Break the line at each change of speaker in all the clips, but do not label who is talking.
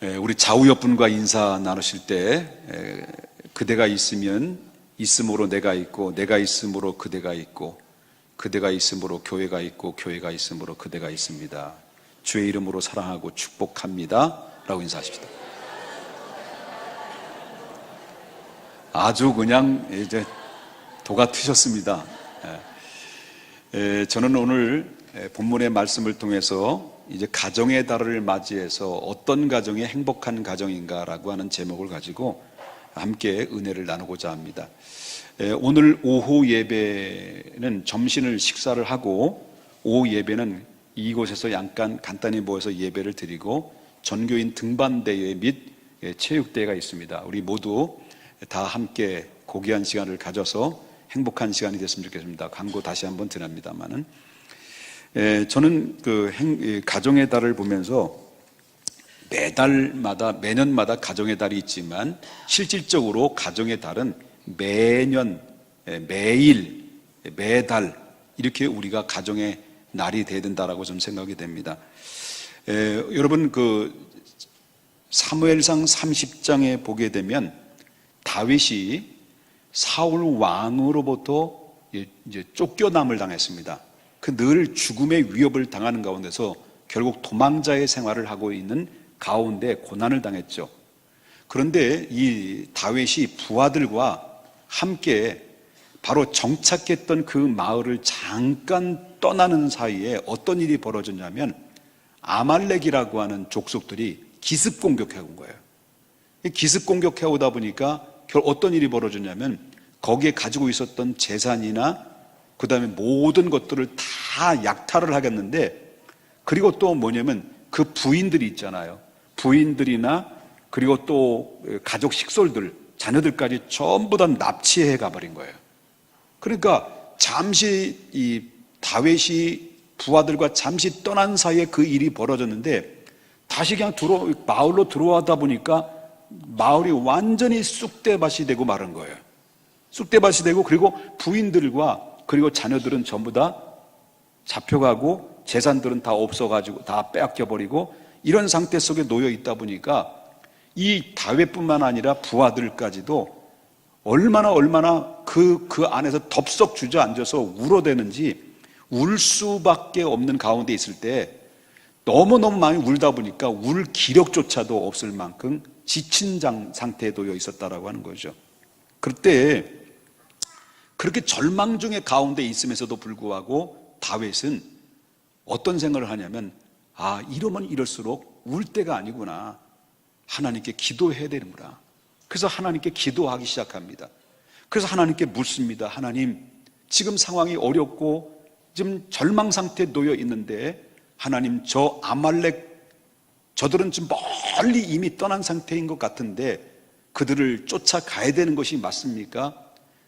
우리 좌우옆분과 인사 나누실 때 그대가 있으면 있음으로 내가 있고 내가 있음으로 그대가 있고 그대가 있음으로 교회가 있고 교회가 있음으로 그대가 있습니다. 주의 이름으로 사랑하고 축복합니다 라고 인사하십시다. 아주 그냥 이제 도가 트셨습니다. 저는 오늘 본문의 말씀을 통해서 이제 가정의 달을 맞이해서 어떤 가정이 행복한 가정인가라고 하는 제목을 가지고 함께 은혜를 나누고자 합니다. 오늘 오후 예배는 점심을 식사를 하고 오후 예배는 이곳에서 약간 간단히 모여서 예배를 드리고 전교인 등반대회 및 체육대회가 있습니다. 우리 모두 다 함께 고귀한 시간을 가져서 행복한 시간이 됐으면 좋겠습니다. 광고 다시 한번 드립니다만은 저는 가정의 달을 보면서 매년마다 가정의 달이 있지만 실질적으로 가정의 달은 매년, 매일, 매달 이렇게 우리가 가정의 날이 돼야 된다라고 좀 생각이 됩니다. 여러분 사무엘상 30장에 보게 되면 다윗이 사울 왕으로부터 이제 쫓겨남을 당했습니다. 늘 죽음의 위협을 당하는 가운데서 결국 도망자의 생활을 하고 있는 가운데 고난을 당했죠. 그런데 이 다윗이 부하들과 함께 바로 정착했던 그 마을을 잠깐 떠나는 사이에 어떤 일이 벌어졌냐면 아말렉이라고 하는 족속들이 기습 공격해 온 거예요. 기습 공격해 오다 보니까 어떤 일이 벌어졌냐면 거기에 가지고 있었던 재산이나 그 다음에 모든 것들을 다 약탈을 하겠는데, 그리고 또 뭐냐면 그 부인들이 있잖아요. 부인들이나 그리고 또 가족 식솔들, 자녀들까지 전부 다 납치해 가버린 거예요. 그러니까 잠시 이 다윗이 부하들과 잠시 떠난 사이에 그 일이 벌어졌는데 다시 그냥 마을로 들어와다 보니까 마을이 완전히 쑥대밭이 되고 마른 거예요. 쑥대밭이 되고, 그리고 부인들과 그리고 자녀들은 전부 다 잡혀가고 재산들은 다 없어가지고 다 빼앗겨버리고 이런 상태 속에 놓여 있다 보니까 이 다윗뿐만 아니라 부하들까지도 얼마나 그 안에서 덥석 주저앉아서 울어대는지 울 수밖에 없는 가운데 있을 때 너무너무 많이 울다 보니까 울 기력조차도 없을 만큼 지친 상태에 놓여 있었다라고 하는 거죠. 그때 그렇게 절망 중의 가운데 있으면서도 불구하고 다윗은 어떤 생각을 하냐면, 이러면 이럴수록 울 때가 아니구나. 하나님께 기도해야 되는구나. 그래서 하나님께 기도하기 시작합니다. 그래서 하나님께 묻습니다. 하나님, 지금 상황이 어렵고 지금 절망 상태에 놓여 있는데 하나님, 저 아말렉 저들은 지금 멀리 이미 떠난 상태인 것 같은데 그들을 쫓아가야 되는 것이 맞습니까?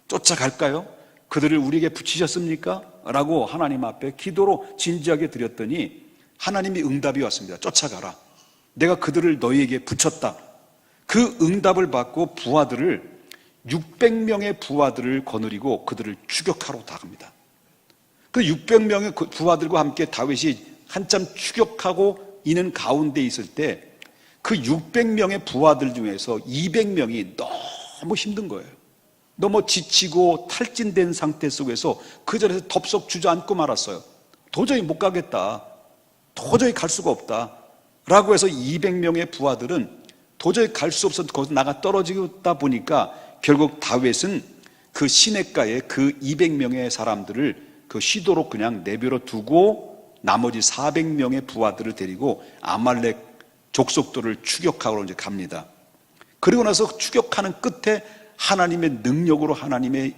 쫓아갈까요? 그들을 우리에게 붙이셨습니까? 라고 하나님 앞에 기도로 진지하게 드렸더니 하나님이 응답이 왔습니다. 쫓아가라. 내가 그들을 너희에게 붙였다. 그 응답을 받고 600명의 부하들을 거느리고 그들을 추격하러 나갑니다. 그 600명의 부하들과 함께 다윗이 한참 추격하고 있는 가운데 있을 때 그 600명의 부하들 중에서 200명이 너무 힘든 거예요. 너무 지치고 탈진된 상태 속에서 그 자리에서 덥석 주저앉고 말았어요. 도저히 못 가겠다. 도저히 갈 수가 없다. 라고 해서 200명의 부하들은 도저히 갈 수 없어서 거기서 나가 떨어지다 보니까 결국 다윗은 그 시냇가에 그 200명의 사람들을 그 쉬도록 그냥 내버려 두고 나머지 400명의 부하들을 데리고 아말렉 족속들을 추격하러 이제 갑니다. 그리고 나서 추격하는 끝에 하나님의 능력으로 하나님의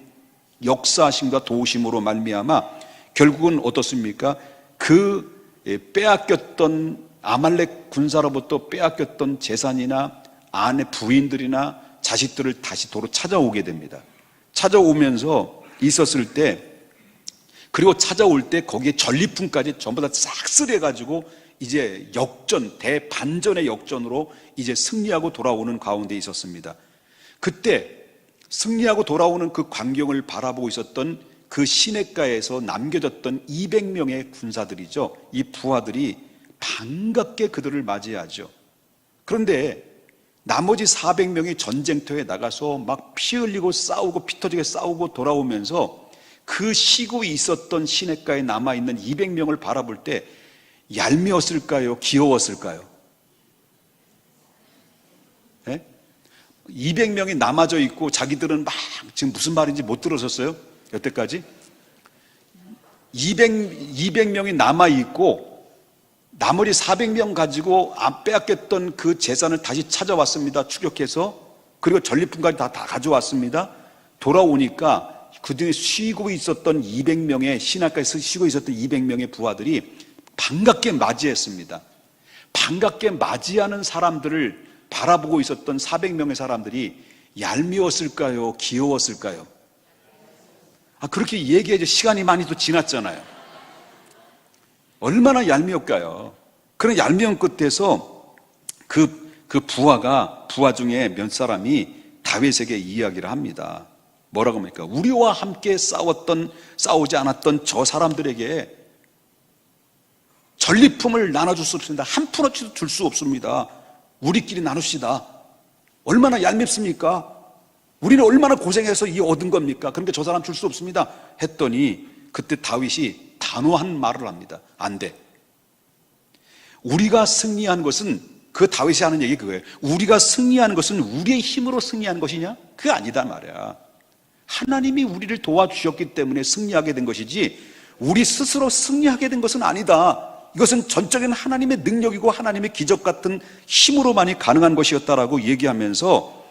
역사하심과 도우심으로 말미암아 결국은 어떻습니까? 그 빼앗겼던 아말렉 군사로부터 빼앗겼던 재산이나 아내 부인들이나 자식들을 다시 도로 찾아오게 됩니다. 찾아오면서 있었을 때, 그리고 찾아올 때 거기에 전리품까지 전부 다 싹쓸이해가지고 이제 대반전의 역전으로 이제 승리하고 돌아오는 가운데 있었습니다. 그때 승리하고 돌아오는 그 광경을 바라보고 있었던 그 시냇가에서 남겨졌던 200명의 군사들이죠. 이 부하들이 반갑게 그들을 맞이하죠. 그런데 나머지 400명이 전쟁터에 나가서 막 피 흘리고 싸우고 피 터지게 싸우고 돌아오면서 그 시구에 있었던 시냇가에 남아있는 200명을 바라볼 때 얄미웠을까요? 귀여웠을까요? 네? 200명이 남아져 있고 자기들은 막 지금 무슨 말인지 못 들으셨어요? 여태까지? 200명이 남아있고 나머지 400명 가지고 빼앗겼던 그 재산을 다시 찾아왔습니다. 추격해서. 그리고 전리품까지 다 가져왔습니다. 돌아오니까 그 중에 쉬고 있었던 200명의 시냇가에서 쉬고 있었던 200명의 부하들이 반갑게 맞이했습니다. 반갑게 맞이하는 사람들을 바라보고 있었던 400명의 사람들이 얄미웠을까요? 귀여웠을까요? 그렇게 얘기해줘. 시간이 많이 또 지났잖아요. 얼마나 얄미울까요? 그런 얄미운 끝에서 그 부하 중에 몇 사람이 다윗에게 이야기를 합니다. 뭐라고 합니까? 우리와 함께 싸우지 않았던 저 사람들에게 전리품을 나눠줄 수 없습니다. 한 푼어치도 줄 수 없습니다. 우리끼리 나눕시다. 얼마나 얄밉습니까? 우리는 얼마나 고생해서 이 얻은 겁니까? 그러니까 저 사람 줄 수 없습니다. 했더니 그때 다윗이 단호한 말을 합니다. 안 돼. 우리가 승리한 것은, 그 다윗이 하는 얘기 그거예요. 우리가 승리한 것은 우리의 힘으로 승리한 것이냐? 그게 아니다 말이야. 하나님이 우리를 도와주셨기 때문에 승리하게 된 것이지 우리 스스로 승리하게 된 것은 아니다. 이것은 전적인 하나님의 능력이고 하나님의 기적 같은 힘으로만이 가능한 것이었다라고 얘기하면서,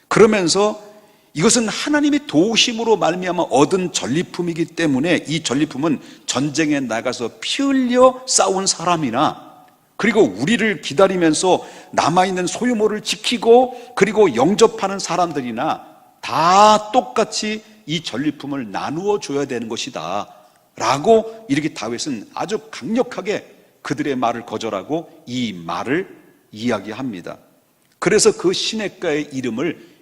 그러면서 이것은 하나님의 도우심으로 말미암아 얻은 전리품이기 때문에 이 전리품은 전쟁에 나가서 피 흘려 싸운 사람이나, 그리고 우리를 기다리면서 남아있는 소유물을 지키고 그리고 영접하는 사람들이나 다 똑같이 이 전리품을 나누어 줘야 되는 것이다 라고 이렇게 다윗은 아주 강력하게 그들의 말을 거절하고 이 말을 이야기합니다. 그래서 그 시냇가의 이름을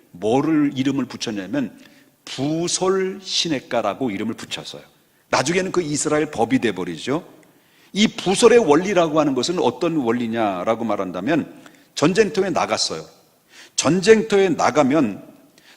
이름을 붙였냐면 부솔 시냇가라고 이름을 붙였어요. 나중에는 그 이스라엘 법이 돼버리죠. 이 부솔의 원리라고 하는 것은 어떤 원리냐라고 말한다면, 전쟁터에 나갔어요. 전쟁터에 나가면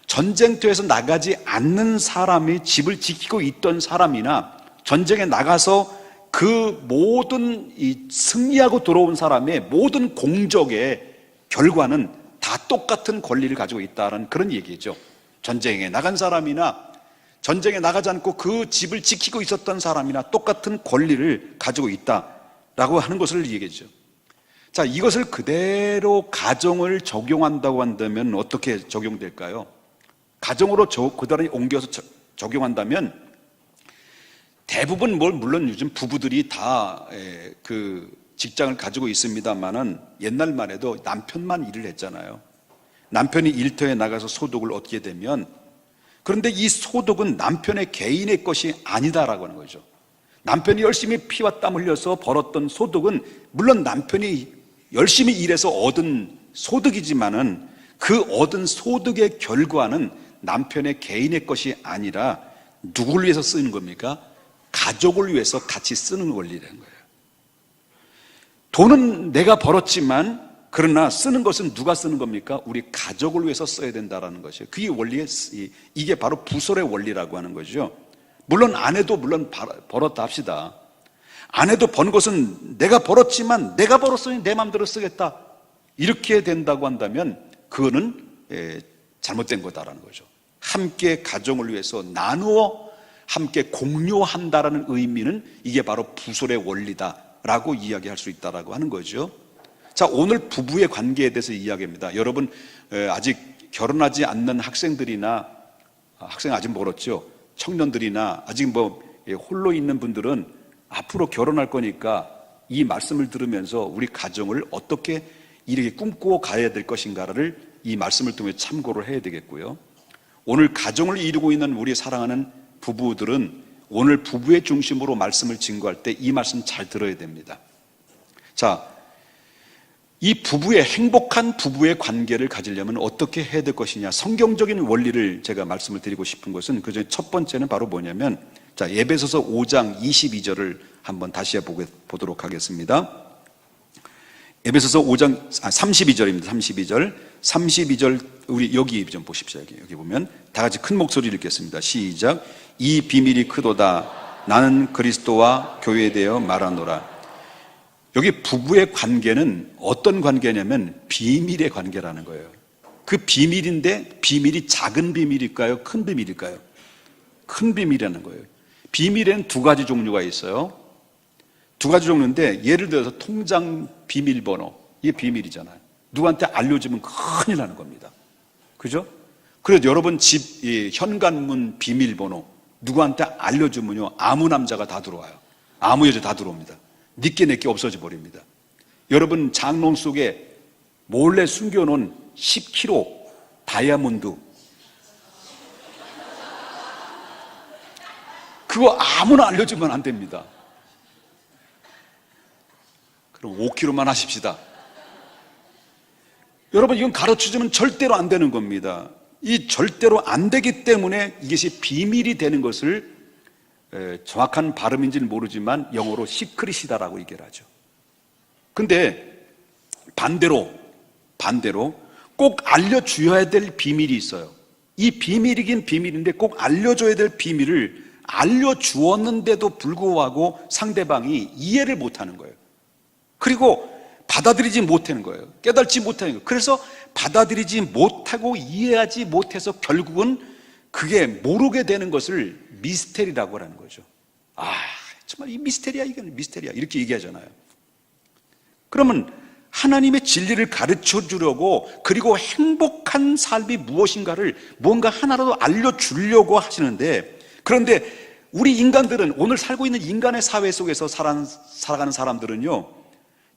전쟁터에서 나가지 않는 사람이 집을 지키고 있던 사람이나 전쟁에 나가서 그 모든 승리하고 돌아온 사람의 모든 공적의 결과는 다 똑같은 권리를 가지고 있다는 그런 얘기죠. 전쟁에 나간 사람이나 전쟁에 나가지 않고 그 집을 지키고 있었던 사람이나 똑같은 권리를 가지고 있다라고 하는 것을 얘기하죠. 자, 이것을 그대로 가정을 적용한다고 한다면 어떻게 적용될까요? 가정으로 그대로 옮겨서 적용한다면 대부분 물론 요즘 부부들이 다 그 직장을 가지고 있습니다만은 옛날만 해도 남편만 일을 했잖아요. 남편이 일터에 나가서 소득을 얻게 되면, 그런데 이 소득은 남편의 개인의 것이 아니다라고 하는 거죠. 남편이 열심히 피와 땀 흘려서 벌었던 소득은 물론 남편이 열심히 일해서 얻은 소득이지만은 그 얻은 소득의 결과는 남편의 개인의 것이 아니라 누구를 위해서 쓰는 겁니까? 가족을 위해서 같이 쓰는 원리라는 거예요. 돈은 내가 벌었지만 그러나 쓰는 것은 누가 쓰는 겁니까? 우리 가족을 위해서 써야 된다라는 것이에요. 그게 이게 바로 부솔의 원리라고 하는 거죠. 물론 아내도 물론 벌었다 합시다. 아내도 번 것은 내가 벌었지만 내가 벌었으니 내 마음대로 쓰겠다, 이렇게 된다고 한다면 그거는 잘못된 거다라는 거죠. 함께 가정을 위해서 나누어 함께 공유한다라는 의미는 이게 바로 부솔의 원리다라고 이야기할 수 있다라고 하는 거죠. 자, 오늘 부부의 관계에 대해서 이야기합니다. 여러분, 아직 결혼하지 않는 학생들이나, 학생 아직 멀었죠, 청년들이나 아직 홀로 있는 분들은 앞으로 결혼할 거니까 이 말씀을 들으면서 우리 가정을 어떻게 이렇게 꿈꾸어 가야 될 것인가를 이 말씀을 통해 참고를 해야 되겠고요. 오늘 가정을 이루고 있는 우리 사랑하는 부부들은 오늘 부부의 중심으로 말씀을 증거할 때 이 말씀 잘 들어야 됩니다. 자, 이 행복한 부부의 관계를 가지려면 어떻게 해야 될 것이냐, 성경적인 원리를 제가 말씀을 드리고 싶은 것은 그중에 첫 번째는 바로 뭐냐면, 자, 에베소서 5장 22절을 한번 다시 보도록 하겠습니다. 에베소서 5장 32절입니다. 32절 우리 여기 좀 보십시오. 여기 보면 다 같이 큰 목소리를 읽겠습니다. 시작. 이 비밀이 크도다. 나는 그리스도와 교회되어 말하노라. 여기 부부의 관계는 어떤 관계냐면 비밀의 관계라는 거예요. 그 비밀인데 비밀이 작은 비밀일까요? 큰 비밀일까요? 큰 비밀이라는 거예요. 비밀에는 두 가지 종류가 있어요. 두 가지 종류인데 예를 들어서 통장 비밀번호, 이게 비밀이잖아요. 누구한테 알려주면 큰일 나는 겁니다. 그죠? 그래서 여러분 집 현관문 비밀번호 누구한테 알려주면요 아무 남자가 다 들어와요. 아무 여자 다 들어옵니다. 니께 내게 없어져 버립니다. 여러분 장롱 속에 몰래 숨겨놓은 10kg 다이아몬드 그거 아무나 알려주면 안 됩니다. 그럼 5kg만 하십시다. 여러분 이건 가르쳐주면 절대로 안 되는 겁니다. 이 절대로 안 되기 때문에 이것이 비밀이 되는 것을 정확한 발음인지는 모르지만 영어로 시크릿이다라고 얘기를 하죠. 근데 반대로 꼭 알려줘야 될 비밀이 있어요. 이 비밀이긴 비밀인데 꼭 알려줘야 될 비밀을 알려주었는데도 불구하고 상대방이 이해를 못하는 거예요. 그리고 받아들이지 못하는 거예요. 깨닫지 못하는 거예요. 그래서 받아들이지 못하고 이해하지 못해서 결국은 그게 모르게 되는 것을 미스테리라고 하는 거죠. 정말 이 미스테리야, 이건 미스테리야 이렇게 얘기하잖아요. 그러면 하나님의 진리를 가르쳐 주려고 그리고 행복한 삶이 무엇인가를 뭔가 하나라도 알려주려고 하시는데, 그런데 우리 인간들은, 오늘 살고 있는 인간의 사회 속에서 살아가는 사람들은요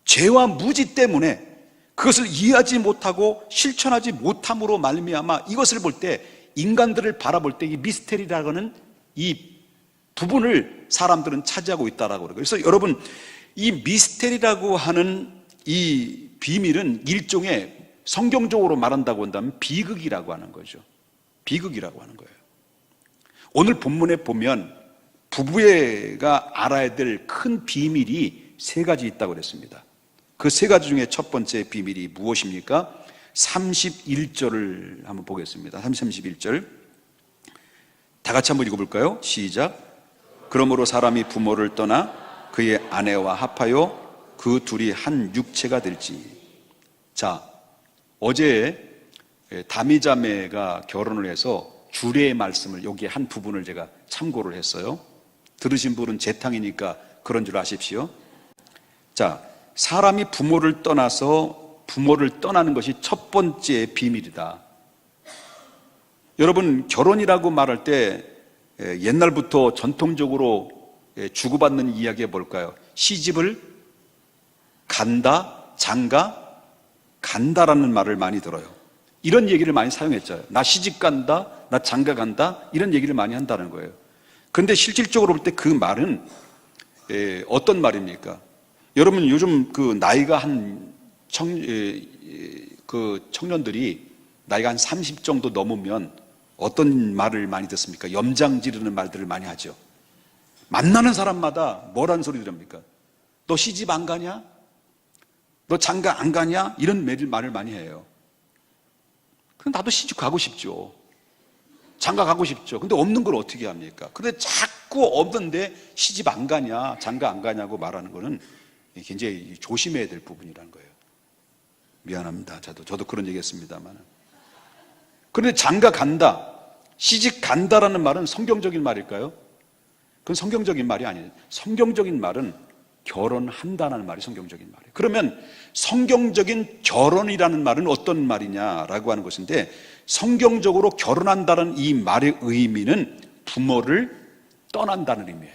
죄와 무지 때문에 그것을 이해하지 못하고 실천하지 못함으로 말미암아 이것을 볼 때, 인간들을 바라볼 때 이 미스테리라는 이 부분을 사람들은 차지하고 있다라고 그래요. 그래서 여러분 이 미스테리라고 하는 이 비밀은 일종의 성경적으로 말한다고 한다면 비극이라고 하는 거죠. 비극이라고 하는 거예요. 오늘 본문에 보면 부부가 알아야 될 큰 비밀이 세 가지 있다고 그랬습니다. 그 세 가지 중에 첫 번째 비밀이 무엇입니까? 31절을 한번 보겠습니다. 31절 다 같이 한번 읽어볼까요? 시작. 그러므로 사람이 부모를 떠나 그의 아내와 합하여 그 둘이 한 육체가 될지. 자, 어제 다미자매가 결혼을 해서 주례의 말씀을 여기에 한 부분을 제가 참고를 했어요. 들으신 분은 재탕이니까 그런 줄 아십시오. 자, 사람이 부모를 떠나서 부모를 떠나는 것이 첫 번째 비밀이다. 여러분 결혼이라고 말할 때 옛날부터 전통적으로 주고받는 이야기가 뭘까요? 시집을 간다, 장가, 간다라는 말을 많이 들어요. 이런 얘기를 많이 사용했죠. 나 시집 간다, 나 장가 간다, 이런 얘기를 많이 한다는 거예요. 그런데 실질적으로 볼 때 그 말은 어떤 말입니까? 여러분 요즘 그 나이가 한 청년들이 나이가 한 30 정도 넘으면 어떤 말을 많이 듣습니까? 염장 지르는 말들을 많이 하죠. 만나는 사람마다 뭐라는 소리 들습니까? 너 시집 안 가냐? 너 장가 안 가냐? 이런 말을 많이 해요. 그럼 나도 시집 가고 싶죠. 장가 가고 싶죠. 근데 없는 걸 어떻게 합니까? 근데 자꾸 없는데 시집 안 가냐, 장가 안 가냐고 말하는 거는 굉장히 조심해야 될 부분이라는 거예요. 미안합니다. 저도 그런 얘기 했습니다만. 그런데 장가 간다, 시집 간다라는 말은 성경적인 말일까요? 그건 성경적인 말이 아니에요. 성경적인 말은 결혼한다는 말이 성경적인 말이에요. 그러면 성경적인 결혼이라는 말은 어떤 말이냐라고 하는 것인데, 성경적으로 결혼한다는 이 말의 의미는 부모를 떠난다는 의미예요.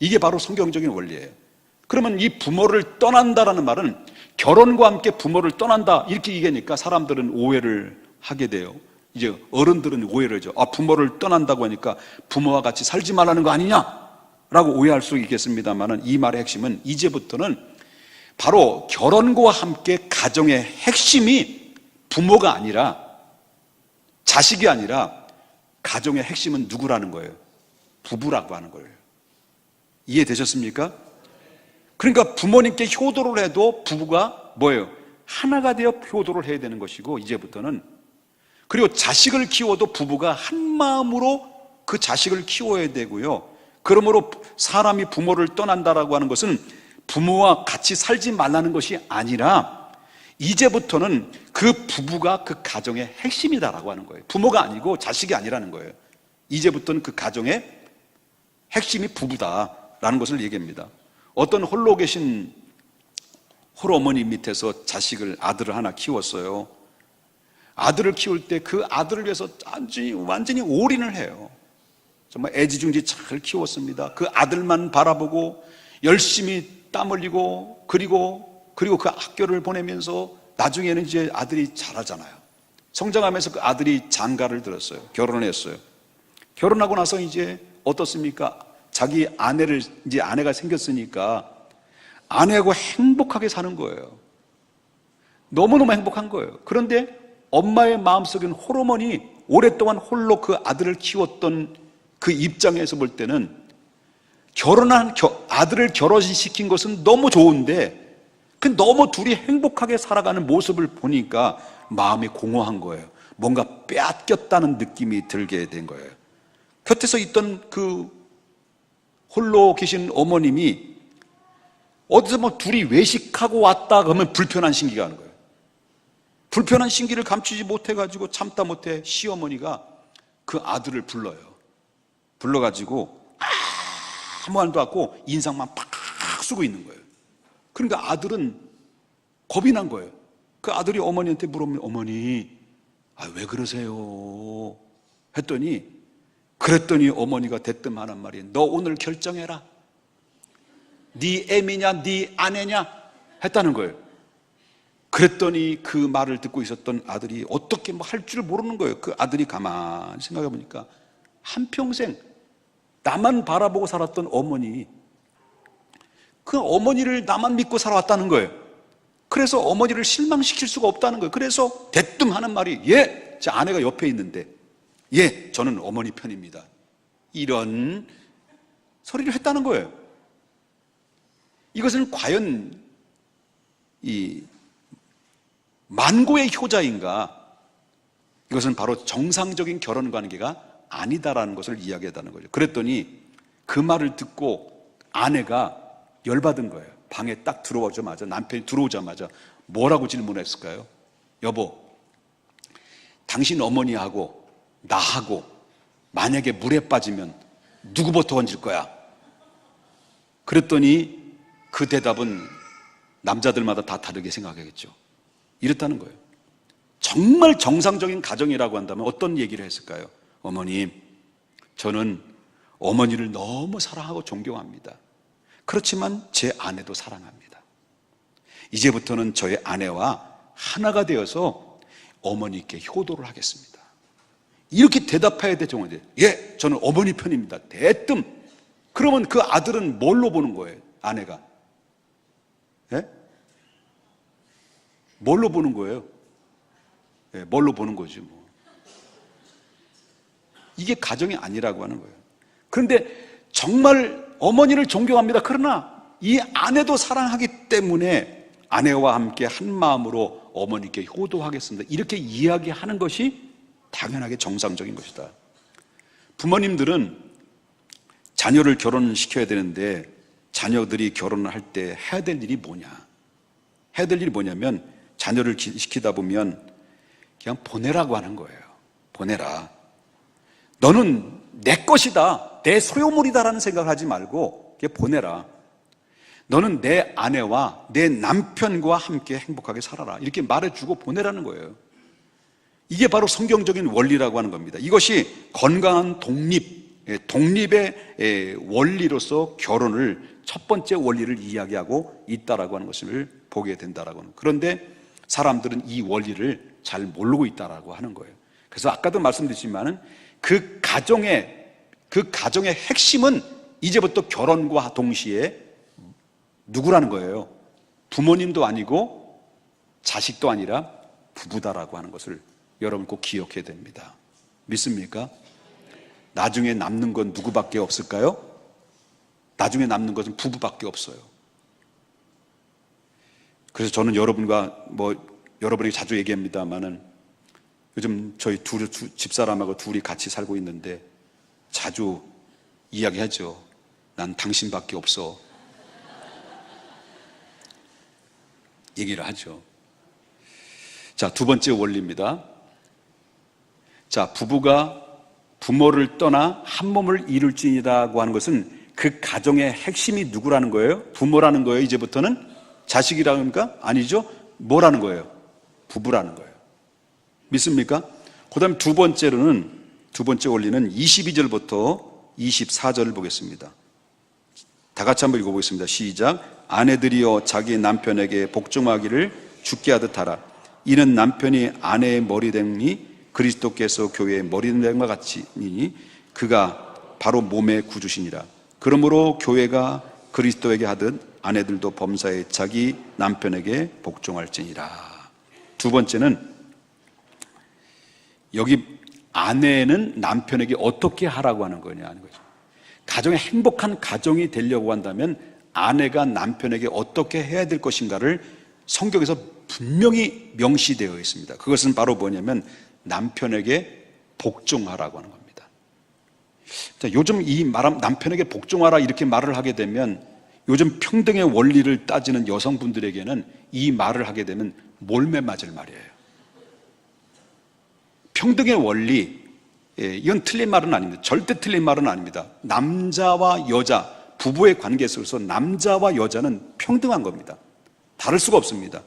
이게 바로 성경적인 원리예요. 그러면 이 부모를 떠난다라는 말은 결혼과 함께 부모를 떠난다 이렇게 얘기하니까 사람들은 오해를 하게 돼요. 이제 어른들은 오해를 하죠. 부모를 떠난다고 하니까 부모와 같이 살지 말라는 거 아니냐라고 오해할 수 있겠습니다만, 이 말의 핵심은 이제부터는 바로 결혼과 함께 가정의 핵심이 부모가 아니라, 자식이 아니라 가정의 핵심은 누구라는 거예요? 부부라고 하는 거예요. 이해되셨습니까? 그러니까 부모님께 효도를 해도 부부가 뭐예요? 하나가 되어 효도를 해야 되는 것이고, 이제부터는. 그리고 자식을 키워도 부부가 한 마음으로 그 자식을 키워야 되고요. 그러므로 사람이 부모를 떠난다라고 하는 것은 부모와 같이 살지 말라는 것이 아니라 이제부터는 그 부부가 그 가정의 핵심이다라고 하는 거예요. 부모가 아니고 자식이 아니라는 거예요. 이제부터는 그 가정의 핵심이 부부다라는 것을 얘기합니다. 어떤 홀로 계신 홀어머니 밑에서 아들을 하나 키웠어요. 아들을 키울 때 그 아들을 위해서 완전히 올인을 해요. 정말 애지중지 잘 키웠습니다. 그 아들만 바라보고 열심히 땀 흘리고 그리고 그 학교를 보내면서 나중에는 이제 아들이 자라잖아요. 성장하면서 그 아들이 장가를 들었어요. 결혼을 했어요. 결혼하고 나서 이제 어떻습니까? 자기 아내가 생겼으니까 아내하고 행복하게 사는 거예요. 너무너무 행복한 거예요. 그런데 엄마의 마음속에는 홀어머니, 오랫동안 홀로 그 아들을 키웠던 그 입장에서 볼 때는 아들을 결혼시킨 것은 너무 좋은데 너무 둘이 행복하게 살아가는 모습을 보니까 마음이 공허한 거예요. 뭔가 빼앗겼다는 느낌이 들게 된 거예요. 곁에서 있던 그 홀로 계신 어머님이 어디서 둘이 외식하고 왔다 그러면 불편한 신기가 하는 거예요. 불편한 신기를 감추지 못해가지고 참다 못해 시어머니가 그 아들을 불러가지고 아무 말도 않고 인상만 팍 쓰고 있는 거예요. 그러니까 아들은 겁이 난 거예요. 그 아들이 어머니한테 물으면 어머니 왜 그러세요? 그랬더니 어머니가 대뜸 하는 말이 너 오늘 결정해라. 네 애미냐 네 아내냐 했다는 거예요. 그랬더니 그 말을 듣고 있었던 아들이 어떻게 할 줄 모르는 거예요. 그 아들이 가만히 생각해 보니까 한평생 나만 바라보고 살았던 어머니, 그 어머니를 나만 믿고 살아왔다는 거예요. 그래서 어머니를 실망시킬 수가 없다는 거예요. 그래서 대뜸 하는 말이 제 아내가 옆에 있는데 저는 어머니 편입니다. 이런 소리를 했다는 거예요. 이것은 과연 이 만고의 효자인가? 이것은 바로 정상적인 결혼 관계가 아니다라는 것을 이야기했다는 거죠. 그랬더니 그 말을 듣고 아내가 열받은 거예요. 방에 딱 들어오자마자, 남편이 들어오자마자 뭐라고 질문했을까요? 여보, 당신 어머니하고 나하고 만약에 물에 빠지면 누구부터 건질 거야? 그랬더니 그 대답은 남자들마다 다 다르게 생각하겠죠. 이랬다는 거예요. 정말 정상적인 가정이라고 한다면 어떤 얘기를 했을까요? 어머님, 저는 어머니를 너무 사랑하고 존경합니다. 그렇지만 제 아내도 사랑합니다. 이제부터는 저의 아내와 하나가 되어서 어머니께 효도를 하겠습니다. 이렇게 대답해야 되죠. 저는 어머니 편입니다. 대뜸. 그러면 그 아들은 뭘로 보는 거예요? 아내가. 뭘로 보는 거예요? 뭘로 보는 거지 뭐. 이게 가정이 아니라고 하는 거예요. 그런데 정말 어머니를 존경합니다. 그러나 이 아내도 사랑하기 때문에 아내와 함께 한 마음으로 어머니께 효도하겠습니다. 이렇게 이야기하는 것이 당연하게 정상적인 것이다. 부모님들은 자녀를 결혼시켜야 되는데 자녀들이 결혼을 할 때 해야 될 일이 뭐냐? 해야 될 일이 뭐냐면 자녀를 시키다 보면 그냥 보내라고 하는 거예요. 보내라. 너는 내 것이다, 내 소유물이다라는 생각을 하지 말고 그냥 보내라. 너는 내 아내와 내 남편과 함께 행복하게 살아라. 이렇게 말해주고 보내라는 거예요. 이게 바로 성경적인 원리라고 하는 겁니다. 이것이 건강한 독립의 원리로서 결혼을 첫 번째 원리를 이야기하고 있다라고 하는 것을 보게 된다라고 하는. 그런데 사람들은 이 원리를 잘 모르고 있다라고 하는 거예요. 그래서 아까도 말씀드렸지만은 그 가정의 핵심은 이제부터 결혼과 동시에 누구라는 거예요? 부모님도 아니고 자식도 아니라 부부다라고 하는 것을 여러분 꼭 기억해야 됩니다. 믿습니까? 나중에 남는 건 누구밖에 없을까요? 나중에 남는 것은 부부밖에 없어요. 그래서 저는 여러분에게 자주 얘기합니다만은 요즘 저희 집사람하고 둘이 같이 살고 있는데 자주 이야기하죠. 난 당신밖에 없어. 얘기를 하죠. 자, 두 번째 원리입니다. 자, 부부가 부모를 떠나 한 몸을 이룰지니라고 하는 것은 그 가정의 핵심이 누구라는 거예요? 부모라는 거예요. 이제부터는 자식이라는 겁니까? 아니죠. 뭐라는 거예요? 부부라는 거예요. 믿습니까? 그 다음 두 번째 원리는 22절부터 24절을 보겠습니다. 다 같이 한번 읽어보겠습니다. 시작. 아내들이여 자기 남편에게 복종하기를 주께 하듯 하라. 이는 남편이 아내의 머리됨이 그리스도께서 교회의 머리됨과 같이니 그가 바로 몸의 구주시니라. 그러므로 교회가 그리스도에게 하듯 아내들도 범사에 자기 남편에게 복종할지니라. 두 번째는 여기 아내는 남편에게 어떻게 하라고 하는 거냐 하는 거죠. 가정의 행복한 가정이 되려고 한다면 아내가 남편에게 어떻게 해야 될 것인가를 성경에서 분명히 명시되어 있습니다. 그것은 바로 뭐냐면 남편에게 복종하라고 하는 겁니다. 자, 요즘 남편에게 복종하라 이렇게 말을 하게 되면 요즘 평등의 원리를 따지는 여성분들에게는 이 말을 하게 되면 몰매 맞을 말이에요. 평등의 원리, 이건 틀린 말은 아닙니다. 절대 틀린 말은 아닙니다. 남자와 여자, 부부의 관계 속에서 남자와 여자는 평등한 겁니다. 다를 수가 없습니다.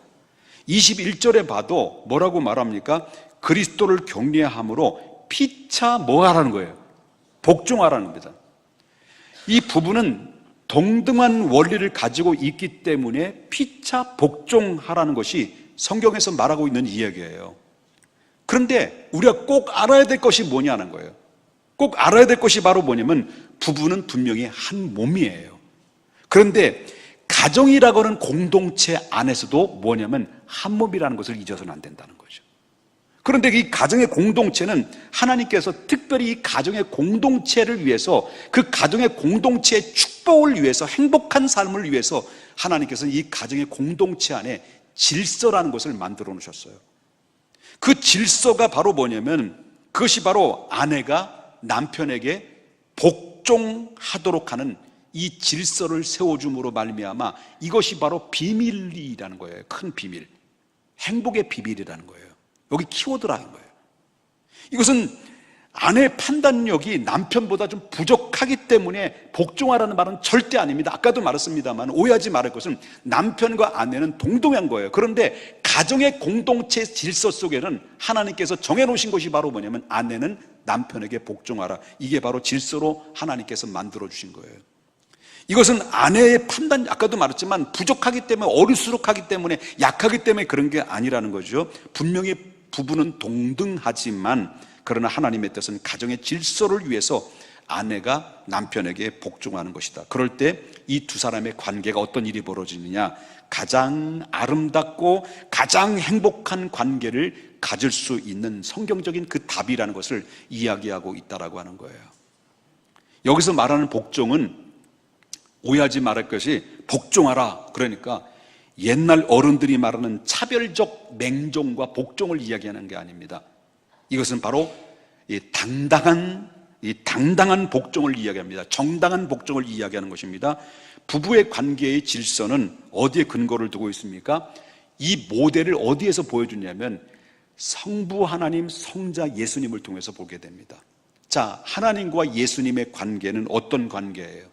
21절에 봐도 뭐라고 말합니까? 그리스도를 경외함으로 피차 뭐 하라는 거예요? 복종하라는 겁니다. 이 부부는 동등한 원리를 가지고 있기 때문에 피차 복종하라는 것이 성경에서 말하고 있는 이야기예요. 그런데 우리가 꼭 알아야 될 것이 뭐냐는 거예요. 꼭 알아야 될 것이 바로 뭐냐면 부부는 분명히 한 몸이에요. 그런데 가정이라고 하는 공동체 안에서도 뭐냐면 한 몸이라는 것을 잊어서는 안 된다는 거죠. 그런데 이 가정의 공동체는 하나님께서 특별히 이 가정의 공동체를 위해서 그 가정의 공동체의 축복을 위해서 행복한 삶을 위해서 하나님께서 이 가정의 공동체 안에 질서라는 것을 만들어 놓으셨어요. 그 질서가 바로 뭐냐면 그것이 바로 아내가 남편에게 복종하도록 하는 이 질서를 세워줌으로 말미암아 이것이 바로 비밀이라는 거예요. 큰 비밀, 행복의 비밀이라는 거예요. 여기 키워드라는 거예요. 이것은 아내의 판단력이 남편보다 좀 부족하기 때문에 복종하라는 말은 절대 아닙니다. 아까도 말했습니다만 오해하지 말을 것은 남편과 아내는 동등한 거예요. 그런데 가정의 공동체 질서 속에는 하나님께서 정해놓으신 것이 바로 뭐냐면 아내는 남편에게 복종하라. 이게 바로 질서로 하나님께서 만들어주신 거예요. 이것은 아내의 판단, 아까도 말했지만 부족하기 때문에 어리수룩하기 때문에 약하기 때문에 그런 게 아니라는 거죠. 분명히 부부는 동등하지만 그러나 하나님의 뜻은 가정의 질서를 위해서 아내가 남편에게 복종하는 것이다. 그럴 때 이 두 사람의 관계가 어떤 일이 벌어지느냐, 가장 아름답고 가장 행복한 관계를 가질 수 있는 성경적인 그 답이라는 것을 이야기하고 있다라고 하는 거예요. 여기서 말하는 복종은 오해하지 말할 것이 복종하라, 그러니까 옛날 어른들이 말하는 차별적 맹종과 복종을 이야기하는 게 아닙니다. 이것은 바로 이 당당한 복종을 이야기합니다. 정당한 복종을 이야기하는 것입니다. 부부의 관계의 질서는 어디에 근거를 두고 있습니까? 이 모델을 어디에서 보여주냐면 성부 하나님, 성자 예수님을 통해서 보게 됩니다. 자, 하나님과 예수님의 관계는 어떤 관계예요?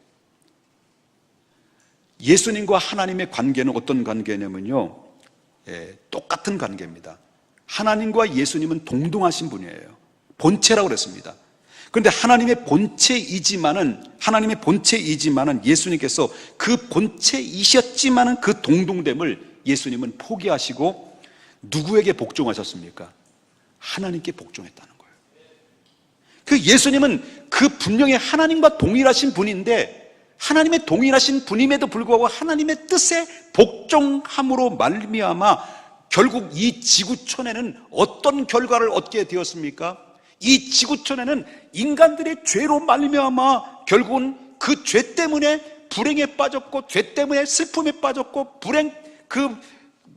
예수님과 하나님의 관계는 어떤 관계냐면요, 똑같은 관계입니다. 하나님과 예수님은 동등하신 분이에요. 본체라고 그랬습니다. 그런데 하나님의 본체이지만은 예수님께서 그 본체이셨지만은 그 동등됨을 예수님은 포기하시고 누구에게 복종하셨습니까? 하나님께 복종했다는 거예요. 그 예수님은 그 분명히 하나님과 동일하신 분인데 하나님의 동일하신 분임에도 불구하고 하나님의 뜻에 복종함으로 말미암아 결국 이 지구촌에는 어떤 결과를 얻게 되었습니까? 이 지구촌에는 인간들의 죄로 말미암아 결국은 그 죄 때문에 불행에 빠졌고 죄 때문에 슬픔에 빠졌고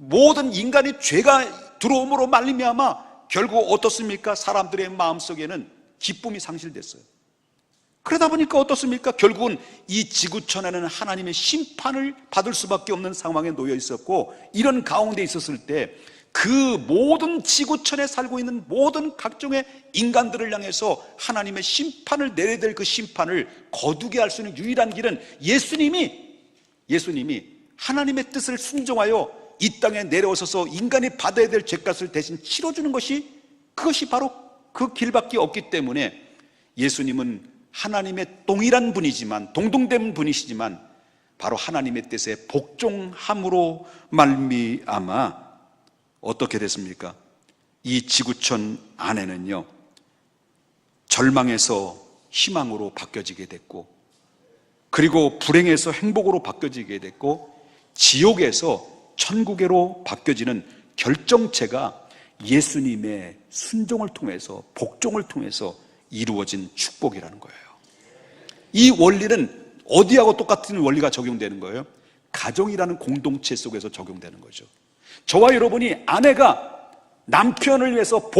모든 인간의 죄가 들어옴으로 말미암아 결국 어떻습니까? 사람들의 마음속에는 기쁨이 상실됐어요. 그러다 보니까 어떻습니까? 결국은 이 지구촌에는 하나님의 심판을 받을 수밖에 없는 상황에 놓여 있었고, 이런 가운데 있었을 때 그 모든 지구촌에 살고 있는 모든 각종의 인간들을 향해서 하나님의 심판을 내려야 될 그 심판을 거두게 할 수 있는 유일한 길은 예수님이 하나님의 뜻을 순종하여 이 땅에 내려오셔서 인간이 받아야 될 죄값을 대신 치러주는 것이, 그것이 바로 그 길밖에 없기 때문에 예수님은 하나님의 동일한 분이지만, 동등된 분이시지만 바로 하나님의 뜻에 복종함으로 말미암아 어떻게 됐습니까? 이 지구촌 안에는요, 절망에서 희망으로 바뀌어지게 됐고, 그리고 불행에서 행복으로 바뀌어지게 됐고, 지옥에서 천국으로 바뀌어지는 결정체가 예수님의 순종을 통해서, 복종을 통해서 이루어진 축복이라는 거예요. 이 원리는 어디하고 똑같은 원리가 적용되는 거예요? 가정이라는 공동체 속에서 적용되는 거죠. 저와 여러분이 아내가 남편을 위해서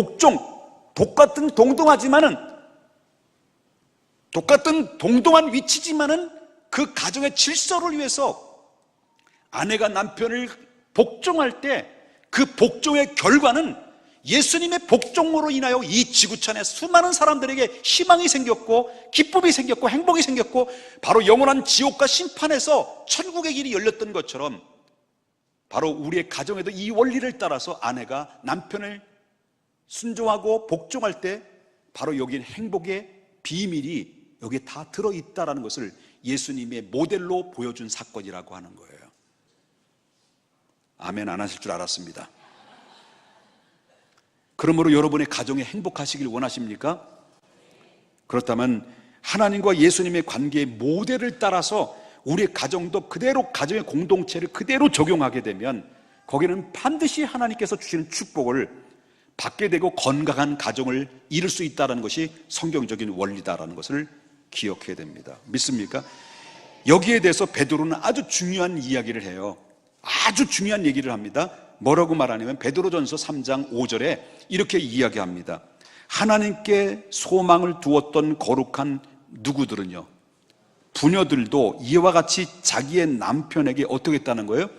똑같은 동등한 위치지만은 그 가정의 질서를 위해서 아내가 남편을 복종할 때 그 복종의 결과는 예수님의 복종으로 인하여 이 지구촌에 수많은 사람들에게 희망이 생겼고, 기쁨이 생겼고, 행복이 생겼고, 바로 영원한 지옥과 심판에서 천국의 길이 열렸던 것처럼 바로 우리의 가정에도 이 원리를 따라서 아내가 남편을 순종하고 복종할 때 바로 여기는 행복의 비밀이 여기에 다 들어있다는 것을 예수님의 모델로 보여준 사건이라고 하는 거예요. 아멘 안 하실 줄 알았습니다. 그러므로 여러분의 가정이 행복하시길 원하십니까? 그렇다면 하나님과 예수님의 관계의 모델을 따라서 우리의 가정도 그대로, 가정의 공동체를 그대로 적용하게 되면 거기는 반드시 하나님께서 주시는 축복을 받게 되고 건강한 가정을 이룰 수 있다는 것이 성경적인 원리다라는 것을 기억해야 됩니다. 믿습니까? 여기에 대해서 베드로는 아주 중요한 이야기를 해요. 아주 중요한 얘기를 합니다. 뭐라고 말하냐면 베드로전서 3장 5절에 이렇게 이야기합니다. 하나님께 소망을 두었던 거룩한 누구들은요, 부녀들도 이와 같이 자기의 남편에게 어떻게 했다는 거예요?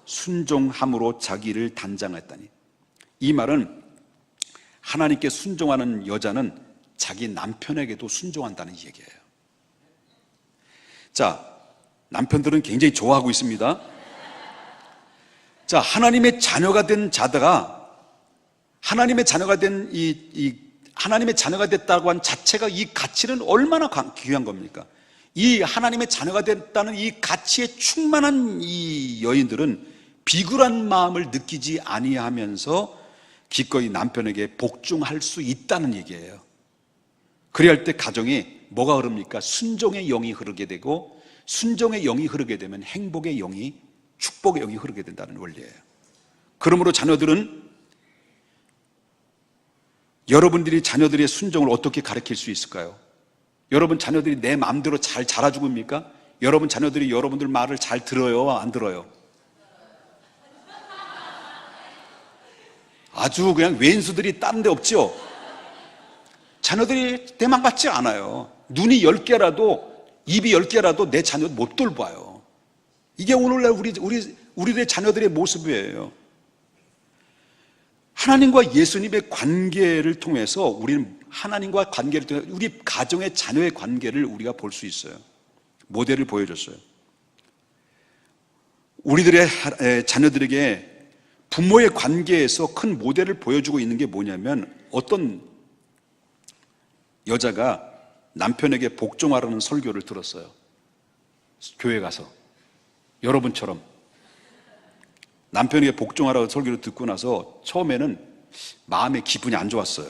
순종함으로 자기를 단장했다니. 이 말은 하나님께 순종하는 여자는 자기 남편에게도 순종한다는 얘기예요. 자, 남편들은 굉장히 좋아하고 있습니다. 자, 하나님의 자녀가 된 자다가 하나님의 자녀가 된 하나님의 자녀가 됐다고 한 자체가, 이 가치는 얼마나 귀한 겁니까? 이 하나님의 자녀가 됐다는 이 가치에 충만한 이 여인들은 비굴한 마음을 느끼지 아니하면서 기꺼이 남편에게 복종할 수 있다는 얘기예요. 그래야 할 때 가정에 뭐가 흐릅니까? 순종의 영이 흐르게 되고, 순종의 영이 흐르게 되면 행복의 영이, 축복의 영이 흐르게 된다는 원리예요. 그러므로 자녀들은, 여러분들이 자녀들의 순종을 어떻게 가르칠 수 있을까요? 여러분 자녀들이 내 마음대로 잘 자라주고 있습니까? 여러분 자녀들이 여러분들 말을 잘 들어요? 안 들어요? 아주 그냥 왼수들이 다른 데 없죠? 자녀들이 내 맘 같지 않아요. 눈이 10개라도, 입이 10개라도 내 자녀 못 돌봐요. 이게 오늘날 우리들의 자녀들의 모습이에요. 하나님과 예수님의 관계를 통해서 우리는 하나님과 관계를 통해 우리 가정의 자녀의 관계를 우리가 볼 수 있어요. 모델을 보여줬어요. 우리들의 자녀들에게 부모의 관계에서 큰 모델을 보여주고 있는 게 뭐냐면, 어떤 여자가 남편에게 복종하라는 설교를 들었어요. 교회 가서. 여러분처럼 남편에게 복종하라고 설교를 듣고 나서 처음에는 마음의 기분이 안 좋았어요.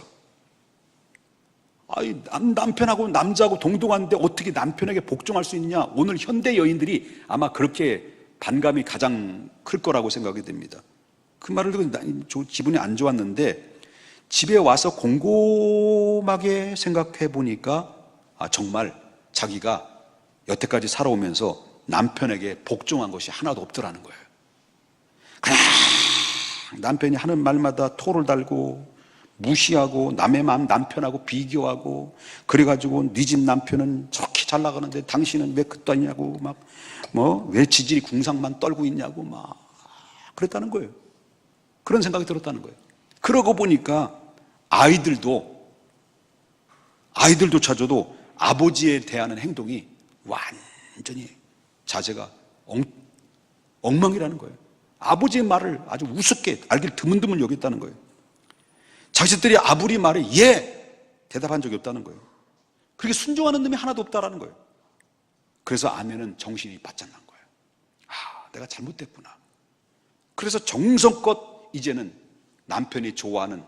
남편하고 남자하고 동등한데 어떻게 남편에게 복종할 수 있냐? 오늘 현대 여인들이 아마 그렇게 반감이 가장 클 거라고 생각이 됩니다. 그 말을 듣고 기분이 안 좋았는데, 집에 와서 곰곰하게 생각해 보니까 정말 자기가 여태까지 살아오면서 남편에게 복종한 것이 하나도 없더라는 거예요. 그냥 남편이 하는 말마다 토를 달고 무시하고 남의 마음 남편하고 비교하고 그래가지고 네 집 남편은 저렇게 잘 나가는데 당신은 왜 그것도 아니냐고 막 왜 지질이 궁상만 떨고 있냐고 막 그랬다는 거예요. 그런 생각이 들었다는 거예요. 그러고 보니까 아이들조차도 아버지에 대한 행동이 완전히 자제가 엉망이라는 거예요. 아버지의 말을 아주 우습게 알길 드문드문 여겼다는 거예요. 자식들이 아버지 말에 예 대답한 적이 없다는 거예요. 그렇게 순종하는 놈이 하나도 없다라는 거예요. 그래서 아내는 정신이 바짝 난 거예요. 내가 잘못됐구나. 그래서 정성껏 이제는 남편이 좋아하는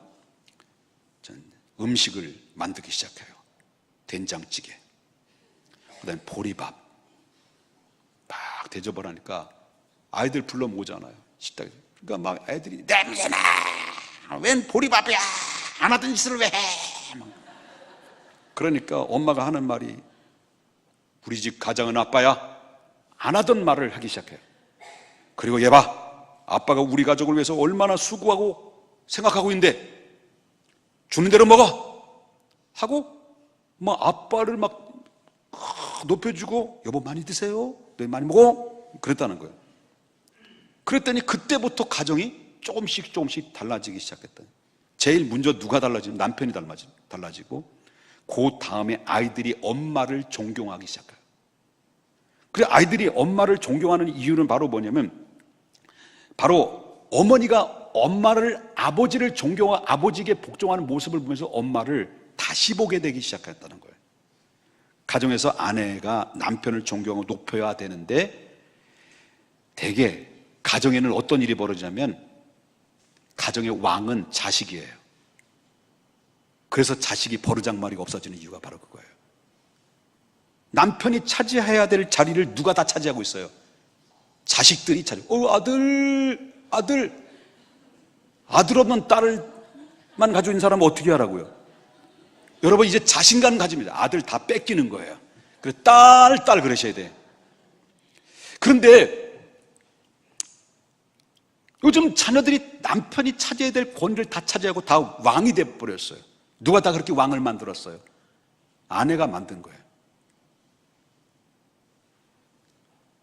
음식을 만들기 시작해요. 된장찌개, 그다음에 보리밥 막 대접을 하니까 아이들 불러 모으잖아요. 식탁에. 그러니까 막 애들이 냄새나. 웬 보리밥이야. 안 하던 짓을 왜 해? 그러니까 엄마가 하는 말이 우리 집 가장은 아빠야. 안 하던 말을 하기 시작해요. 그리고 얘 봐. 아빠가 우리 가족을 위해서 얼마나 수고하고 생각하고 있는데 주는 대로 먹어 하고 막 아빠를 막 높여주고 여보 많이 드세요. 너 많이 먹어. 그랬다는 거예요. 그랬더니 그때부터 가정이 조금씩 달라지기 시작했다. 제일 먼저 누가 달라지면 남편이 달라지고 그 다음에 아이들이 엄마를 존경하기 시작해요. 그래 아이들이 엄마를 존경하는 이유는 바로 뭐냐면 바로 어머니가 아버지를 존경하고 아버지에게 복종하는 모습을 보면서 엄마를 다시 보게 되기 시작했다는 거예요. 가정에서 아내가 남편을 존경하고 높여야 되는데 대개 가정에는 어떤 일이 벌어지냐면 가정의 왕은 자식이에요. 그래서 자식이 버르장머리가 없어지는 이유가 바로 그거예요. 남편이 차지해야 될 자리를 누가 다 차지하고 있어요? 자식들이 차지하고 아들 없는 딸만 가지고 있는 사람은 어떻게 하라고요? 여러분 이제 자신감 가집니다. 아들 다 뺏기는 거예요. 그래 딸 그러셔야 돼. 그런데 요즘 자녀들이 남편이 차지해야 될 권리를 다 차지하고 다 왕이 돼버렸어요. 누가 다 그렇게 왕을 만들었어요? 아내가 만든 거예요.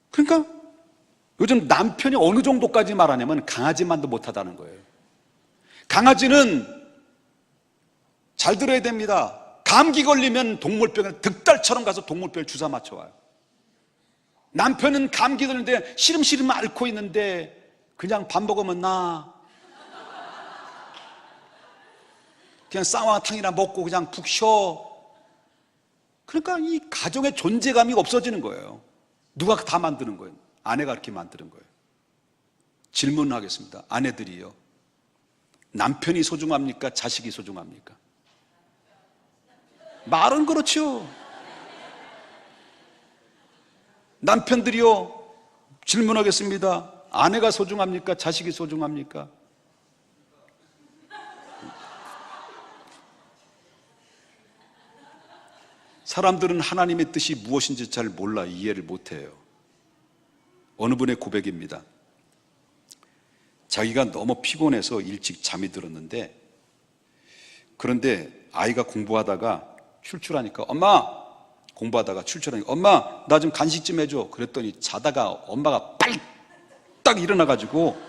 그러니까 요즘 남편이 어느 정도까지 말하냐면 강아지만도 못하다는 거예요. 강아지는 잘 들어야 됩니다. 감기 걸리면 동물병에 득달처럼 가서 동물병 주사 맞춰와요. 남편은 감기 걸리는데 시름시름 앓고 있는데 그냥 밥 먹으면 그냥 쌍화탕이나 먹고 그냥 푹 쉬어. 그러니까 이 가정의 존재감이 없어지는 거예요. 누가 다 만드는 거예요? 아내가 그렇게 만드는 거예요. 질문하겠습니다. 아내들이요. 남편이 소중합니까? 자식이 소중합니까? 말은 그렇죠. 남편들이요. 질문하겠습니다. 아내가 소중합니까? 자식이 소중합니까? 사람들은 하나님의 뜻이 무엇인지 잘 몰라 이해를 못해요. 어느 분의 고백입니다. 자기가 너무 피곤해서 일찍 잠이 들었는데 그런데 아이가 공부하다가 출출하니까 엄마 나 좀 간식 좀 해줘. 그랬더니 자다가 엄마가 빨딱 일어나가지고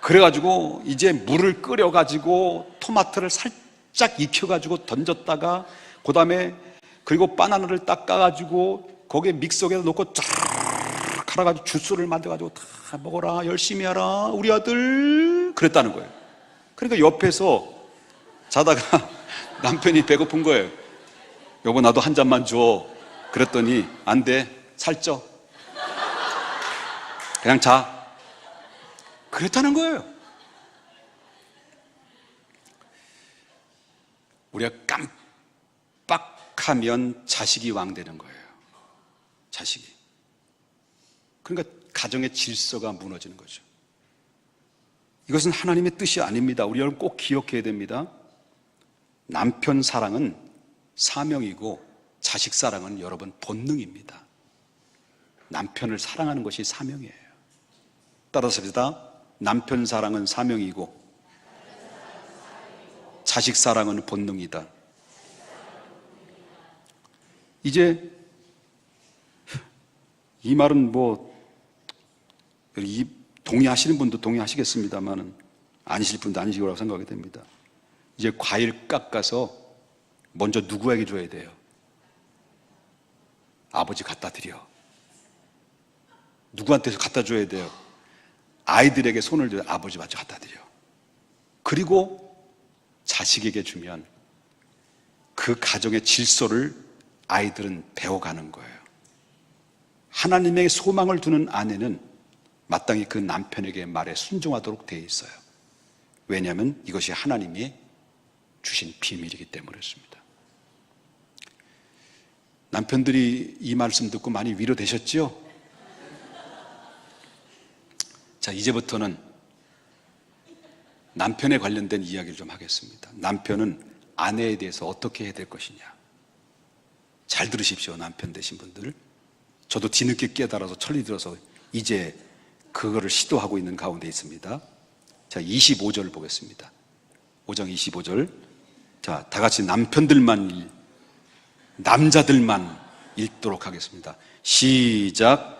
그래가지고 이제 물을 끓여가지고 토마토를 살짝 익혀가지고 던졌다가 그 다음에 그리고 바나나를 딱 까가지고 거기에 믹서기에다 넣고 쫙 갈아가지고 주스를 만들어가지고 다 먹어라 열심히 하라 우리 아들 그랬다는 거예요. 그러니까 옆에서 자다가 남편이 배고픈 거예요. 여보 나도 한 잔만 줘. 그랬더니 안 돼 살쪄 그냥 자 그랬다는 거예요. 우리가 깜빡하면 자식이 왕 되는 거예요. 자식이. 그러니까 가정의 질서가 무너지는 거죠. 이것은 하나님의 뜻이 아닙니다. 우리 여러분 꼭 기억해야 됩니다. 남편 사랑은 사명이고 자식 사랑은 여러분 본능입니다. 남편을 사랑하는 것이 사명이에요. 따라서 합시다. 남편 사랑은 사명이고 자식 사랑은 본능이다. 이제 이 말은 동의하시는 분도 동의하시겠습니다만 아니실 분도 아니실 거라고 생각이 됩니다. 이제 과일 깎아서 먼저 누구에게 줘야 돼요? 아버지 갖다 드려. 누구한테 갖다 줘야 돼요? 아이들에게 손을 들어 아버지 먼저 갖다 드려. 그리고 자식에게 주면 그 가정의 질서를 아이들은 배워가는 거예요. 하나님의 소망을 두는 아내는 마땅히 그 남편에게 말에 순종하도록 되어 있어요. 왜냐하면 이것이 하나님이 주신 비밀이기 때문이었습니다. 남편들이 이 말씀 듣고 많이 위로되셨죠? 자, 이제부터는 남편에 관련된 이야기를 좀 하겠습니다. 남편은 아내에 대해서 어떻게 해야 될 것이냐. 잘 들으십시오, 남편 되신 분들. 저도 뒤늦게 깨달아서 천리 들어서 이제 그거를 시도하고 있는 가운데 있습니다. 자, 25절 보겠습니다. 5장 25절. 자, 다 같이 남자들만 읽도록 하겠습니다. 시작.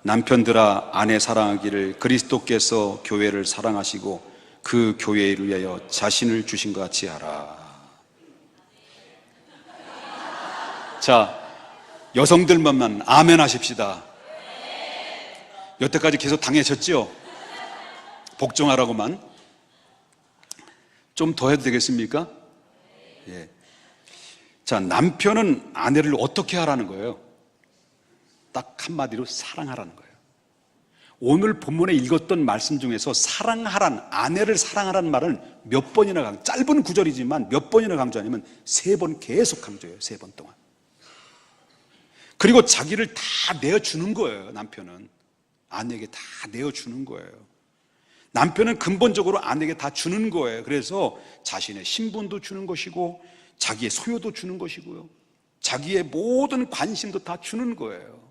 남편들아, 아내 사랑하기를 그리스도께서 교회를 사랑하시고 그 교회를 위하여 자신을 주신 것 같이 하라. 자, 여성들만 아멘 하십시다. 여태까지 계속 당하셨죠? 복종하라고만. 좀 더 해도 되겠습니까? 예. 자, 남편은 아내를 어떻게 하라는 거예요? 딱 한마디로 사랑하라는 거예요. 오늘 본문에 읽었던 말씀 중에서 아내를 사랑하라는 말을 몇 번이나 짧은 구절이지만 몇 번이나 강조하냐면 3번 계속 강조해요. 3번 동안. 그리고 자기를 다 내어주는 거예요. 남편은 아내에게 다 내어주는 거예요. 남편은 근본적으로 아내에게 다 주는 거예요. 그래서 자신의 신분도 주는 것이고 자기의 소유도 주는 것이고요, 자기의 모든 관심도 다 주는 거예요.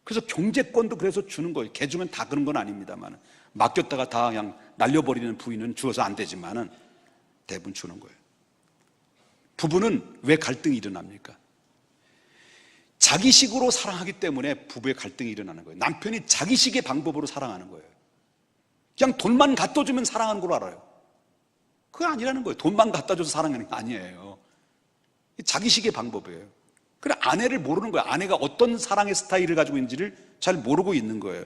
그래서 경제권도 그래서 주는 거예요. 개주면 다 그런 건 아닙니다만, 맡겼다가 다 그냥 날려버리는 부인은 주어서 안 되지만은 대부분 주는 거예요. 부부는 왜 갈등이 일어납니까? 자기식으로 사랑하기 때문에 부부의 갈등이 일어나는 거예요. 남편이 자기식의 방법으로 사랑하는 거예요. 그냥 돈만 갖다 주면 사랑하는 걸 알아요. 그거 아니라는 거예요. 돈만 갖다 줘서 사랑하는 게 아니에요. 자기식의 방법이에요. 그래, 아내를 모르는 거예요. 아내가 어떤 사랑의 스타일을 가지고 있는지를 잘 모르고 있는 거예요.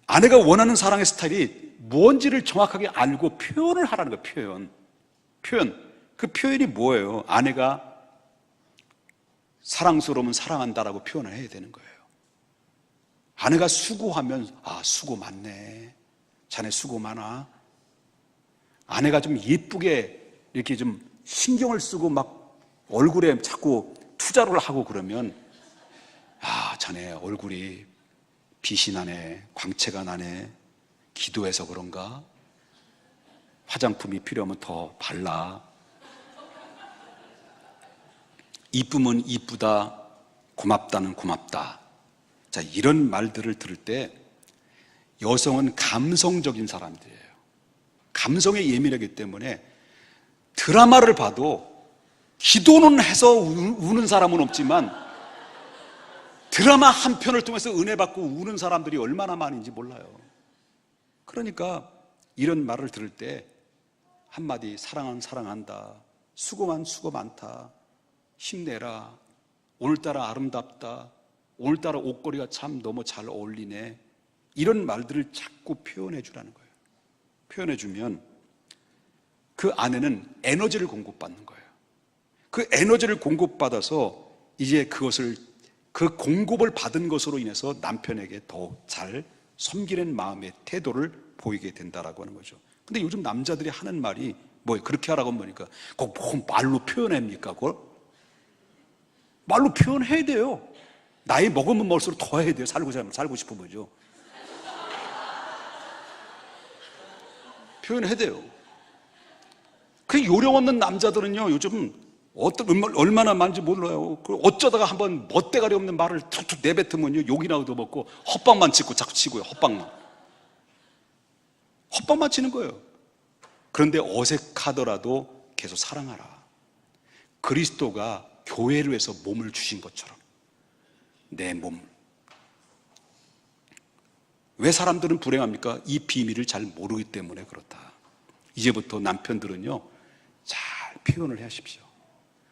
아내가 원하는 사랑의 스타일이 뭔지를 정확하게 알고 표현을 하라는 거예요. 표현. 그 표현이 뭐예요? 아내가 사랑스러우면 사랑한다라고 표현을 해야 되는 거예요. 아내가 수고하면 수고 많네, 자네 수고 많아. 아내가 좀 예쁘게 이렇게 좀 신경을 쓰고 막 얼굴에 자꾸 투자를 하고 그러면 자네 얼굴이 빛이 나네, 광채가 나네, 기도해서 그런가? 화장품이 필요하면 더 발라. 이쁨은 이쁘다, 고맙다는 고맙다. 자, 이런 말들을 들을 때 여성은 감성적인 사람들이에요. 감성에 예민하기 때문에 드라마를 봐도 기도는 해서 우는 사람은 없지만 드라마 한 편을 통해서 은혜 받고 우는 사람들이 얼마나 많은지 몰라요. 그러니까 이런 말을 들을 때 한마디, 사랑한다, 수고 많다, 힘내라, 오늘따라 아름답다, 오늘따라 옷걸이가 참 너무 잘 어울리네, 이런 말들을 자꾸 표현해 주라는 거예요. 표현해 주면 그 아내는 에너지를 공급받는 거예요. 그 에너지를 공급받아서 이제 그 공급을 받은 것으로 인해서 남편에게 더욱 잘 섬기는 마음의 태도를 보이게 된다라고 하는 거죠. 근데 요즘 남자들이 하는 말이 뭐예요? 그렇게 하라고 하니까 꼭 말로 표현합니까? 그걸? 말로 표현해야 돼요. 나이 먹으면 먹을수록 더 해야 돼요. 살고 싶은 거죠. 표현해야 돼요. 그 요령 없는 남자들은요, 요즘 얼마나 많은지 몰라요. 어쩌다가 한번 멋대가리 없는 말을 툭툭 내뱉으면요, 욕이나 얻어먹고 헛방만 자꾸 치고요. 헛방만 치는 거예요. 그런데 어색하더라도 계속 사랑하라. 그리스도가 교회를 위해서 몸을 주신 것처럼 내 몸. 왜 사람들은 불행합니까? 이 비밀을 잘 모르기 때문에 그렇다. 이제부터 남편들은요, 잘 표현을 하십시오.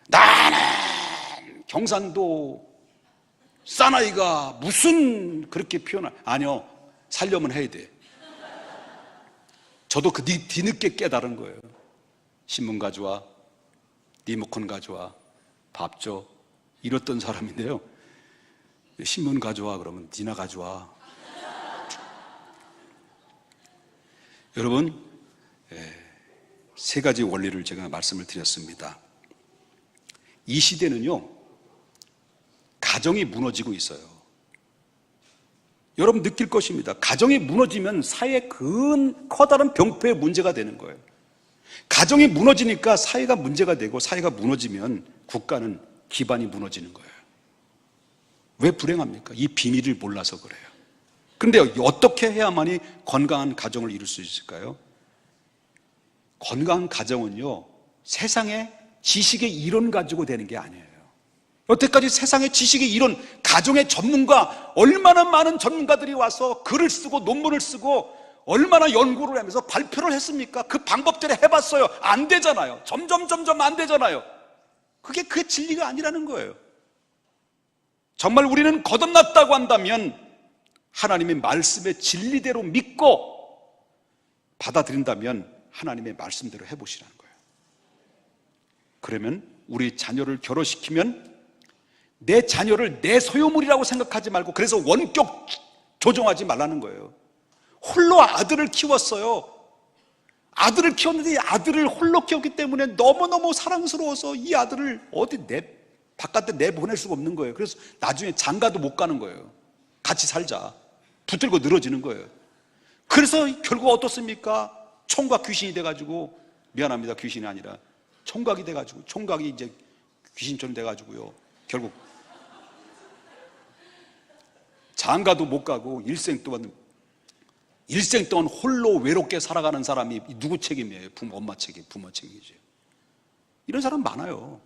나는 경상도 사나이가 무슨 그렇게 표현을, 아니요, 살려면 해야 돼. 저도 그 뒤늦게 깨달은 거예요. 신문 가져와, 리모컨 가져와, 밥 줘, 이랬던 사람인데요. 신문 가져와 그러면 니나 가져와. 여러분, 세 가지 원리를 제가 말씀을 드렸습니다. 이 시대는요, 가정이 무너지고 있어요. 여러분 느낄 것입니다. 가정이 무너지면 사회의 커다란 병폐의 문제가 되는 거예요. 가정이 무너지니까 사회가 문제가 되고, 사회가 무너지면 국가는 기반이 무너지는 거예요. 왜 불행합니까? 이 비밀을 몰라서 그래요. 그런데 어떻게 해야만이 건강한 가정을 이룰 수 있을까요? 건강한 가정은요, 세상의 지식의 이론 가지고 되는 게 아니에요. 여태까지 세상의 지식의 이론, 가정의 전문가, 얼마나 많은 전문가들이 와서 글을 쓰고 논문을 쓰고 얼마나 연구를 하면서 발표를 했습니까? 그 방법대로 해봤어요. 안 되잖아요. 점점 안 되잖아요. 그게 진리가 아니라는 거예요. 정말 우리는 거듭났다고 한다면 하나님의 말씀의 진리대로 믿고 받아들인다면 하나님의 말씀대로 해보시라는 거예요. 그러면 우리 자녀를 결혼시키면 내 자녀를 내 소유물이라고 생각하지 말고, 그래서 원격 조종하지 말라는 거예요. 홀로 아들을 키웠어요. 아들을 키웠는데 이 아들을 홀로 키웠기 때문에 너무너무 사랑스러워서 이 아들을 어디 바깥에 내보낼 수가 없는 거예요. 그래서 나중에 장가도 못 가는 거예요. 같이 살자. 붙들고 늘어지는 거예요. 그래서 결국 어떻습니까? 총각 귀신이 돼가지고, 미안합니다, 귀신이 아니라 총각이 돼가지고, 총각이 이제 귀신처럼 돼가지고요, 결국 장가도 못 가고 일생 동안 홀로 외롭게 살아가는 사람이 누구 책임이에요? 엄마 책임, 부모 책임이죠. 이런 사람 많아요.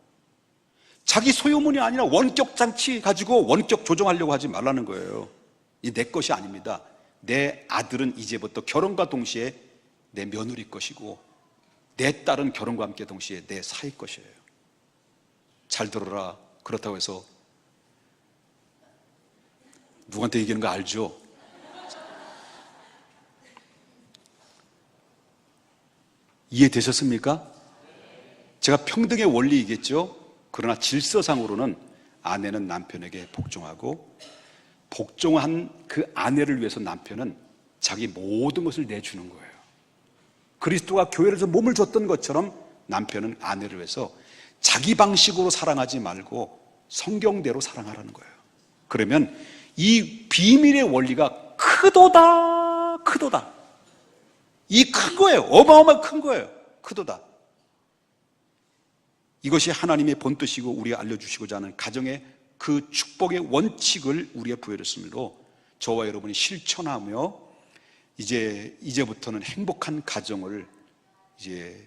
자기 소유물이 아니라 원격 장치 가지고 원격 조정하려고 하지 말라는 거예요. 이 내 것이 아닙니다. 내 아들은 이제부터 결혼과 동시에 내 며느리 것이고, 내 딸은 결혼과 함께 동시에 내 사위 것이에요. 잘 들어라. 그렇다고 해서 누구한테 얘기하는 거 알죠? 이해되셨습니까? 제가 평등의 원리이겠죠? 그러나 질서상으로는 아내는 남편에게 복종하고, 복종한 그 아내를 위해서 남편은 자기 모든 것을 내주는 거예요. 그리스도가 교회에서 몸을 줬던 것처럼 남편은 아내를 위해서 자기 방식으로 사랑하지 말고 성경대로 사랑하라는 거예요. 그러면 이 비밀의 원리가 크도다. 이 큰 거예요. 어마어마하게 큰 거예요. 크도다. 이것이 하나님의 본뜻이고 우리가 알려주시고자 하는 가정의 그 축복의 원칙을 우리가 부여했으므로 저와 여러분이 실천하며 이제부터는 행복한 가정을 이제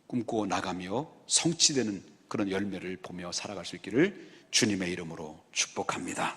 꿈꾸어 나가며 성취되는 그런 열매를 보며 살아갈 수 있기를 주님의 이름으로 축복합니다.